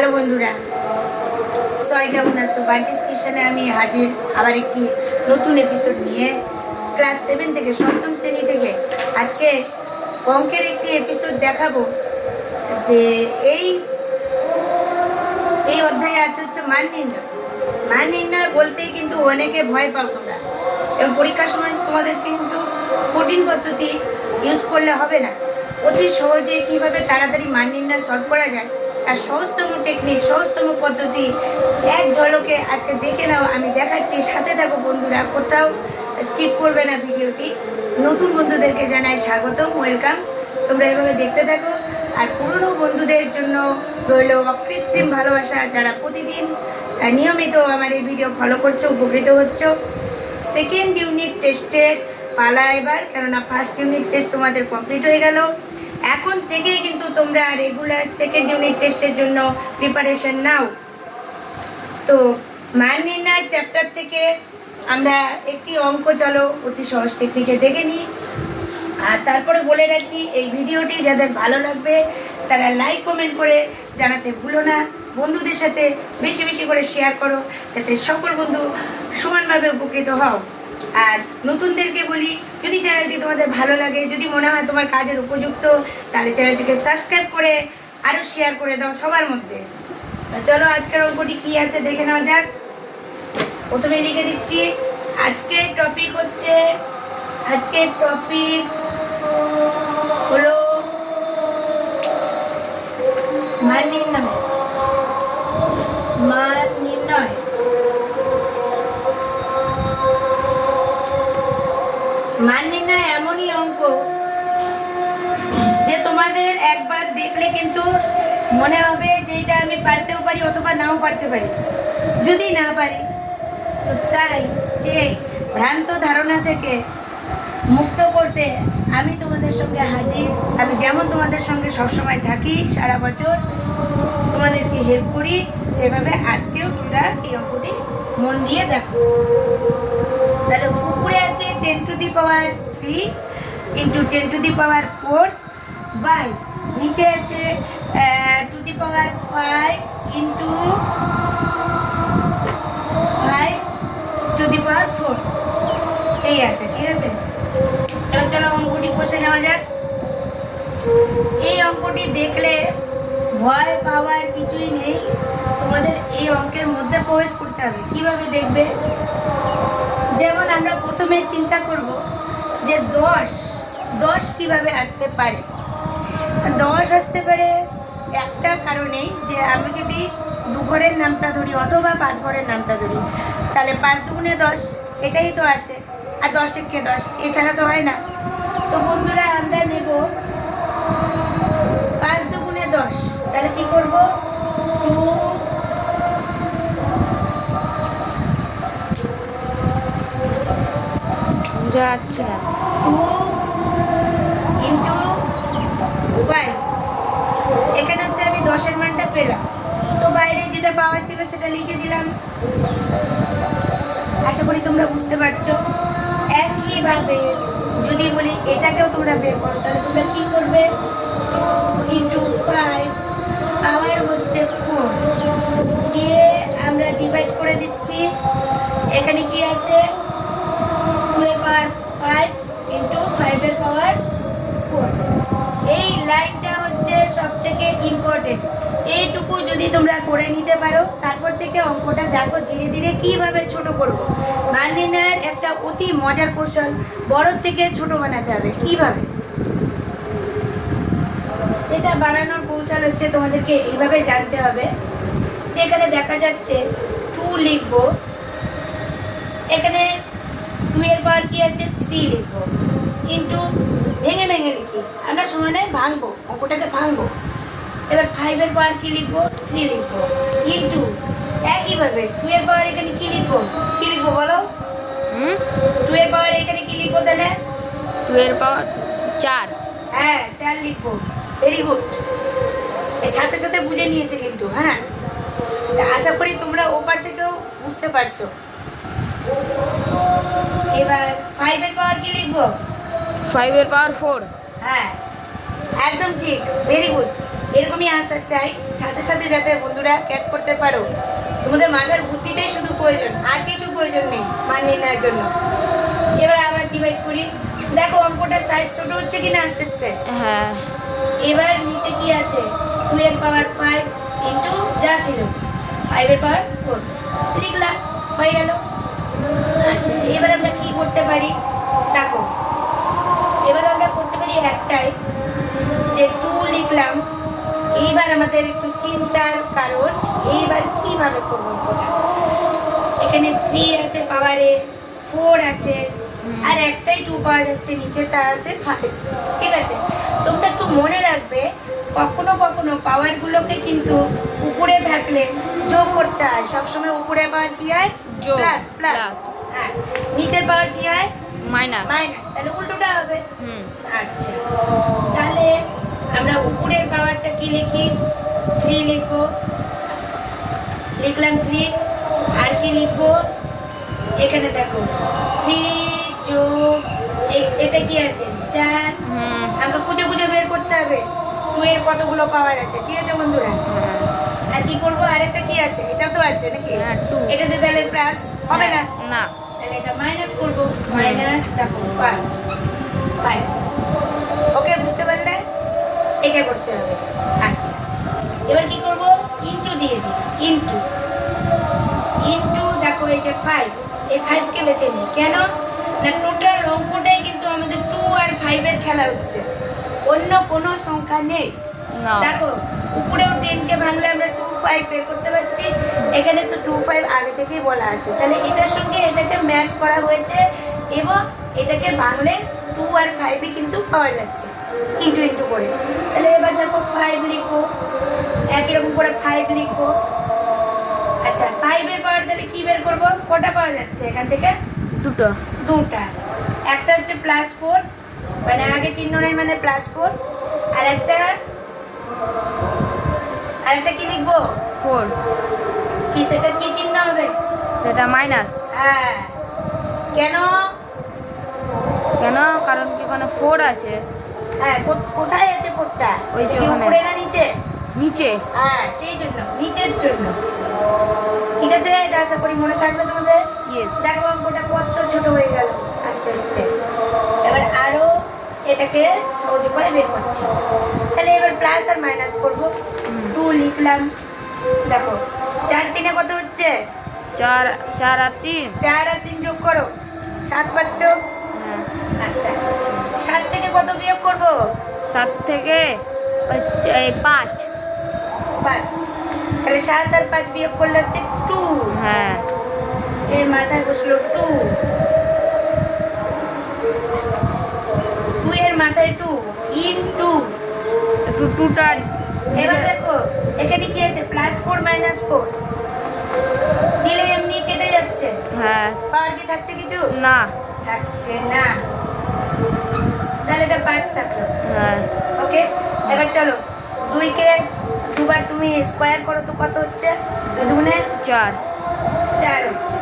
Hello বন্ধুরা, সবাই কেমন আছো? বান্টিস কিচেনে আমি হাজির আবার একটি নতুন এপিসোড নিয়ে। ক্লাস 7 থেকে সপ্তম শ্রেণী থেকে আজকে অঙ্কের একটি এপিসোড দেখাবো। যে এই এই অধ্যায়ে আছে হচ্ছে মান নির্ণয়। মান নির্ণয় বলতেই কিন্তু অনেকে ভয় পাও তোমরা, এবং পরীক্ষার সময় তোমাদের কিন্তু কঠিন পদ্ধতি ইউজ করলে হবে না। অতি সহজে কীভাবে তাড়াতাড়ি মান নির্ণয় সলভ করা যায় তার সহজতম টেকনিক, সহজতম পদ্ধতি এক ঝলকে আজকে দেখে নাও। আমি দেখাচ্ছি, সাথে থাকো বন্ধুরা, কোথাও স্কিপ করবে না ভিডিওটি। নতুন বন্ধুদেরকে জানাই স্বাগতম, ওয়েলকাম। তোমরা এভাবে দেখতে থাকো। আর পুরনো বন্ধুদের জন্য রইল অকৃত্রিম ভালোবাসা, যারা প্রতিদিন নিয়মিত আমার এই ভিডিও ফলো করছো, উপকৃত হচ্ছ। সেকেন্ড ইউনিট টেস্টের পালা এবার, কেননা ফার্স্ট ইউনিট টেস্ট তোমাদের কমপ্লিট হয়ে গেল। এখন থেকেই কিন্তু তোমরা রেগুলার সেকেন্ড ইউনিট টেস্টের জন্য প্রিপারেশন নাও। তো মান নির্ণয় চ্যাপ্টার থেকে আমরা একটি অঙ্ক চলো অতি সহজ টেকনিকে দেখে নিই। আর তারপরে বলে রাখি, এই ভিডিওটি যাদের ভালো লাগবে তারা লাইক কমেন্ট করে জানাতে ভুলো না। বন্ধুদের সাথে বেশি বেশি করে শেয়ার করো, যাতে সকল বন্ধু সমানভাবে উপকৃত হও। আর নতুনদেরকে বলি, যদি চ্যানেলটি তোমাদের ভালো লাগে, যদি মনে হয় তোমার কাজের উপযুক্ত, তাহলে চ্যানেলটিকে সাবস্ক্রাইব করে আরও শেয়ার করে দাও সবার মধ্যে। চলো আজকের অঙ্কটি কী আছে দেখে নেওয়া যাক। প্রথমে লিখে দিচ্ছি, আজকের টপিক হলো মান নির্ণয়। মান নির্ণয় এমনই অঙ্ক যে তোমাদের একবার দেখলে কিন্তু মনে হবে যে এটা আমি পারতেও পারি অথবা নাও পারতে পারি। যদি না পারি তো তাই সেই ভ্রান্ত ধারণা থেকে মুক্ত করতে আমি তোমাদের সঙ্গে হাজির। আমি যেমন তোমাদের সঙ্গে সবসময় থাকি, সারা বছর তোমাদেরকে হেল্প করি, সেভাবে আজকেও তোমরা এই অঙ্কটি মন দিয়ে দেখো। তাহলে উপরে আছে 10 to the power 3 into 10 to the power 4 by নিচে আছে 2 দি পাওয়ার 5 ইন্টু 5 টু দি পাওয়ার 4 এই আছে, ঠিক আছে। এবার চলো অঙ্কটি কষে নেওয়া যাক। এই অঙ্কটি দেখলে ভয় পাওয়ার কিছুই নেই, তোমাদের এই অঙ্কের মধ্যে প্রবেশ করতে হবে। কিভাবে দেখবে? যেমন আমরা প্রথমে চিন্তা করব যে 10 কিভাবে আসতে পারে। 10 আসতে পারে একটা কারণেই, যে আমি যদি 2 ঘরের নামতা ধরি অথবা 5 ঘরের নামতা ধরি, তাহলে 5 দুগুণে 10, এটাই তো আসে। আর 10 একে 10, এছাড়া তো হয় না। তো বন্ধুরা আমরা নেব 5 দুগুণে 10, তাহলে কি করব? 2 যাচ্ছে না 2 ইন্টু 5। এখানে হচ্ছে আমি 10-এর মানটা পেলাম, তো বাইরে যেটা পাওয়ার ছিল সেটা লিখে দিলাম। আশা করি তোমরা বুঝতে পারছো। একইভাবে যদি বলি এটাকেও তোমরা বের করো, তাহলে তোমরা কি করবে? 2 ইন্টু 5 পাওয়ার হচ্ছে 4 দিয়ে আমরা ডিভাইড করে দিচ্ছি। এখানে কি আছে? 2 এর পাওয়ার 5 ইন্টু 5 এর পাওয়ার 4। এই লাইনটা হচ্ছে সব থেকে ইম্পর্টেন্ট। এইটুকু যদি তোমরা করে নিতে পারো, তারপর থেকে অঙ্কটা দেখো ধীরে ধীরে কিভাবে ছোট করব। মান নির্ণয়ের একটা অতি মজার কৌশল, বড় থেকে ছোট বানাতে হবে। কিভাবে সেটা বানানোর কৌশল হচ্ছে তোমাদেরকে এইভাবে জানতে হবে। যেখানে দেখা যাচ্ছে 2 লিখবো, এখানে 2 এর পাওয়ার কি আছে? 3 লিখবো, ইন্টু ভেঙে ভেঙে লিখি, আমরা সমানে ভাঙবো, অঙ্কটাকে ভাঙবো। এবার 5 এর পাওয়ার কি লিখবো? 3 লিখবো, ইন্টু একইভাবে 2 এর পাওয়ার এখানে কি লিখবো? বলো? 2 এর পাওয়ার এখানে কি লিখবো তাহলে? 2 এর পাওয়ার 4। হ্যাঁ, 4 লিখবো। ভেরি গুড, এর সাথে সাথে বুঝে নিয়েছে কিন্তু। হ্যাঁ, আশা করি তোমরা ওপার থেকেও বুঝতে পারছো। এবার 5 এর পাওয়ার কি লিখবো? 5 এর পাওয়ার 4। হ্যাঁ, একদম ঠিক, ভেরি গুড। এরকমই আনসার চাই, সাথে সাথে যাতে বন্ধুরা ক্যাচ করতে পারো। তোমাদের মাথার বুদ্ধিটাই শুধু প্রয়োজন, আর কিছু প্রয়োজন নেই মান নির্ণয়ের জন্য। এবার আবার ডিভাইড করি, দেখো অঙ্কটা সাইজ ছোট হচ্ছে কিনা আস্তে আস্তে। হ্যাঁ। এবার নিচে কি আছে, 2 এর পাওয়ার 5 ইন্টু যা ছিল 5 এর পাওয়ার 4 লিখলাম, হয়ে গেল। আচ্ছা এবার আমরা কি করতে পারি দেখো, এবার আমরা করতে পারি একটাই, যে 2 লিখলাম। এইবার আমাদের একটু চিন্তার কারণ, এইবার কিভাবে করবো অঙ্কটা। এখানে 3 আছে পাওয়ারে, 4 আছে, আর একটাই 2 পাওয়া যাচ্ছে নিচে, তার আছে 5। ঠিক আছে, তোমরা একটু মনে রাখবে কখনো কখনো পাওয়ারগুলোকে কিন্তু উপরে থাকলে যোগ করতে হয়। সবসময় উপরে পাওয়ার কি হয়, যোগ, প্লাস প্লাস। প্লাস। হ্যাঁ, নিচের পাওয়ার কি হয়, মাইনাস। মাইনাস। তাহলে উল্টোটা হবে। হুম। আচ্ছা, তাহলে আমরা উপরের পাওয়ারটা কি লিখি, 3 লিখবো, লিখলাম 3। আর কি লিখবো, এখানে দেখো 3 যোগ এটা কি আছে 4। হুম। আমাকে খুঁজে খুঁজে বের করতে হবে 2 এর কতগুলো পাওয়ার আছে। ঠিক আছে বন্ধুরা, হ্যাঁ। আর কি করবো, আরেকটা কি আছে, এটা তো আছে নাকি, হ্যাঁ, 2। এটাতে তাহলে প্লাস হবে না, না। তাহলে এটা মাইনাস করবো, মাইনাস দেখো 5। ওকে, বুঝতে পারলে, এটা করতে হবে। আচ্ছা এবার কি করব, ইনটু দিয়ে দিই, ইনটু ইনটু দেখো এই যে 5, এই 5 কে বেছে নিই কেন না, টোটাল অঙ্কটাই কিন্তু আমাদের 2 আর 5 এর খেলা হচ্ছে, অন্য কোনো সংখ্যা নেই। না। দেখো উপরেও 10 কে ভাঙলে আমরা 2 5 বের করতে পারছি, এখানে তো 2 5 আগে থেকেই বলা আছে, তাহলে এটার সঙ্গে এটাকে ম্যাচ করা হয়েছে, এবং এটাকে ভাঙলে 2 আর 5 কিন্তু পাওয়া যাচ্ছে ইনটু ইনটু করে। তাহলে এবার দেখো 5 লিখবো, একই রকম করে 5 লিখবো। আচ্ছা 5 এর পাওয়ার তাহলে কি বের করব, কটা পাওয়া যাচ্ছে এখান থেকে, দুটো। দুটা। একটা হচ্ছে +4, মানে আগে চিহ্ন নাই মানে +4, আর একটা কি লিখবো, 4। কি সেটা কি চিহ্ন হবে, সেটা মাইনাস। হ্যাঁ কেন, কেন? কারণ কি ওখানে 4 আছে। হ্যাঁ কোথায় আছে পোটটা, ওই যে এটা কি ওখানে। উপরে না নিচে, নিচে। হ্যাঁ সেই জন্য, নিচের জন্য। ঠিক আছে, এটা আশা করি মনে থাকবে তোমাদের। ইয়েস। দেখো অঙ্কটা কত ছোট হয়ে গেল আস্তে আস্তে। এবার আরো এটাকে সহজ উপায় বের করছি, তাহলে এবার প্লাস আর মাইনাস করব। 2 লিখলাম, দেখো 4 3 কত হচ্ছে, 4 4 আর 3। 4 আর 3 যোগ করো, 7 পাচ্ছ। হ্যাঁ। আচ্ছা 7 থেকে কত বিয়োগ করব, 7 থেকে 5। 5। তাহলে 7 আর 5 বিয়োগ করলে হচ্ছে 2, হ্যাঁ। এর মাথায় বসলো 2, 2 এর মাথায় 2 ইনটু। একটু 2টা। এবার দেখো এখানে কি আছে, +4 -4 দিলে এমনি কেটে যাচ্ছে, হ্যাঁ। পাওয়ার কি থাকছে কিছু, না। থাকছে না, তাহলে এটা 5 থাকলো। হ্যাঁ। ওকে, এবার চলো 2 কে দুবার তুমি স্কোয়ার করো তো কত হচ্ছে, 2 দুগুণে 4। 4 হচ্ছে,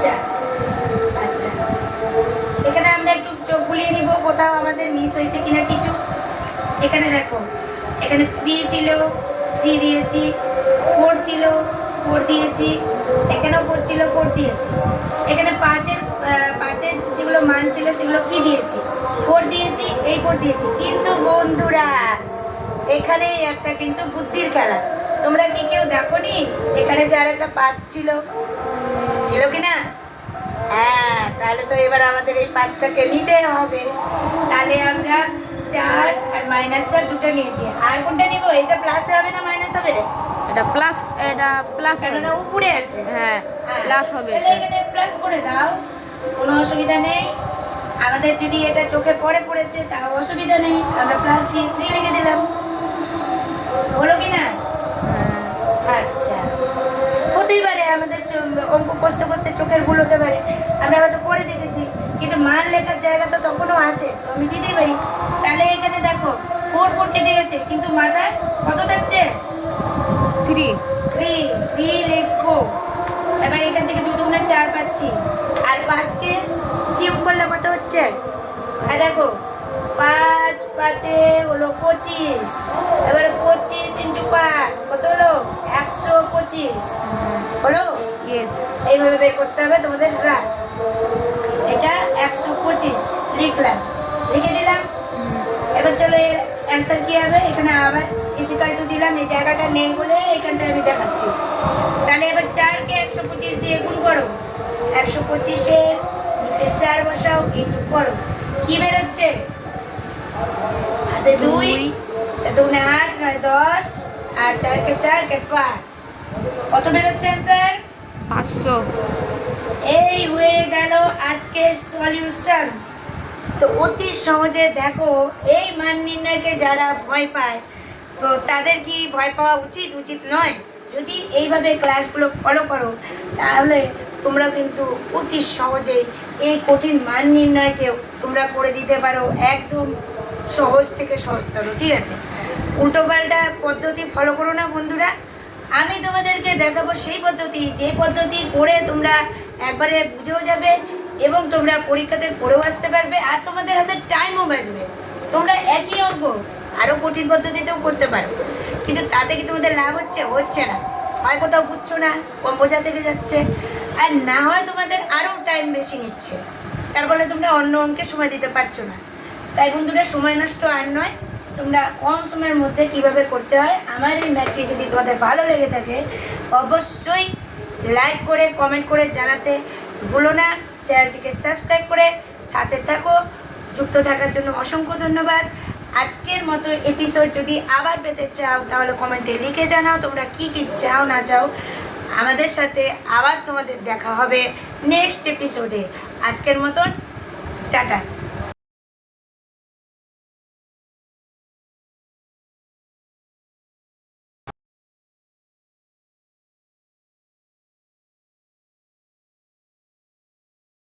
4। আচ্ছা এখানে আমরা একটু চোখ বুলিয়ে নিব কোথাও আমাদের মিস হয়েছে কিনা কিছু। এখানে দেখো, এখানে 3 ছিল, 3 দিয়েছি, 4 ছিল, 4 দিয়েছি, এখানেও 4 ছিল, 4 দিয়েছি, এখানে 5-এর যেগুলো মান ছিল সেগুলো কি দিয়েছি, 4 দিয়েছি, এই 4 দিয়েছি। কিন্তু বন্ধুরা এখানে একটা কিন্তু বুদ্ধির খেলা, তোমরা কি কেউ দেখোনি এখানে যে আর একটা 5 ছিল কি না, হ্যাঁ তাহলে তো এবার আমাদের এই 5টাকে নিতে হবে। তাহলে আমরা 4 আর -4 দুটো নিয়েছি, আর কোনটা নিব, এটা প্লাসে হবে না মাইনাস হবে, এটা প্লাস, এটা প্লাস হবে। কেননা উপরে আছে। হ্যাঁ, হ্যাঁ, প্লাস হবে তাহলে এটা। এখানে প্লাস করে দাও, কোনো অসুবিধা নেই। আমাদের যদি এটা চোখে পড়েছে তাও অসুবিধা নেই, আমরা প্লাস দিয়ে 3 লিখে দিলাম, হলো কি না। হ্যাঁ। আচ্ছা হতেই পারে আমাদের অঙ্ক কষতে কষতে চোখের ভুল হতে পারে, আমরা হয়তো পড়ে দেখেছি, কিন্তু মান লেখার জায়গা তো তখনও আছে, তো আমি দিতেই পারি। তাহলে এখানে দেখো 4 কেটে গেছে, কিন্তু মাথায় কত থাকছে, 3। 3 লিখবো। এবার এখান থেকে 2 দুগুণে 4 পাচ্ছি, আর 5 কে কিউব করলে কত হচ্ছে, আর দেখো 5 5-এ হলো 25, এবারে 25 ইন্টু 5 কত হলো 125 হলো। ইয়েস। এইভাবে বের করতে হবে তোমাদের গ্রাফ। এটা 125 লিখলাম, লিখে দিলাম। এবার চলো এর অ্যান্সার কি হবে, এখানে আবার ইজিক্যাল টু দিলাম, এই জায়গাটা নেই বলে এখানটা আমি দেখাচ্ছি। তাহলে এবার 4-কে 125 দিয়ে গুণ করো, 125-এর নিচে 4 বসাও, ইন্টু করো, কি বেরোচ্ছে হাতে 2, 4 2 8 9 10, আর 4-কে 4-কে 5, কত বেরোচ্ছে অ্যান্সার 500। এই হয়ে গেল আজকের সলিউশন। তো অতি সহজে দেখো, এই মান নির্ণয়কে যারা ভয় পায়, তো তাদের কি ভয় পাওয়া উচিত? উচিত নয়। যদি এইভাবে ক্লাসগুলো ফলো করো তাহলে তোমরা কিন্তু অতি সহজেই এই কঠিন মান নির্ণয়কেও তোমরা করে দিতে পারো একদম সহজ থেকে সহজতর। ঠিক আছে, উল্টোপাল্টা পদ্ধতি ফলো করো না বন্ধুরা। আমি তোমাদেরকে দেখাবো সেই পদ্ধতি, যে পদ্ধতি করে তোমরা একবারে বুঝেও যাবে এবং তোমরা পরীক্ষাতে করেও আসতে পারবে, আর তোমাদের হাতে টাইমও বাঁচবে। তোমরা একই অঙ্ক আরও কঠিন পদ্ধতিতেও করতে পারো, কিন্তু তাতে কি তোমাদের লাভ হচ্ছে? হচ্ছে না। হয় কোথাও বুঝছো না, কম বোঝা থেকে যাচ্ছে, আর না হয় তোমাদের আরও টাইম বেশি নিচ্ছে, তার ফলে তোমরা অন্য অঙ্কে সময় দিতে পারছো না। তাই বন্ধুরা, সময় নষ্ট আর নয়, তোমরা কম সময়ের মধ্যে কিভাবে করতে হয়, আমার এই ম্যাথটি যদি তোমাদের ভালো লেগে থাকে অবশ্যই লাইক করে কমেন্ট করে জানাতে ভুলো না। চ্যানেলটিকে সাবস্ক্রাইব করে সাথে থাকো। যুক্ত থাকার জন্য অসংখ্য ধন্যবাদ। আজকের মতো এপিসোড যদি আবার পেতে চাও তাহলে কমেন্টে লিখে জানাও তোমরা কি কি চাও না চাও। আমাদের সাথে আবার তোমাদের দেখা হবে নেক্সট এপিসোডে। আজকের মতন টাটা।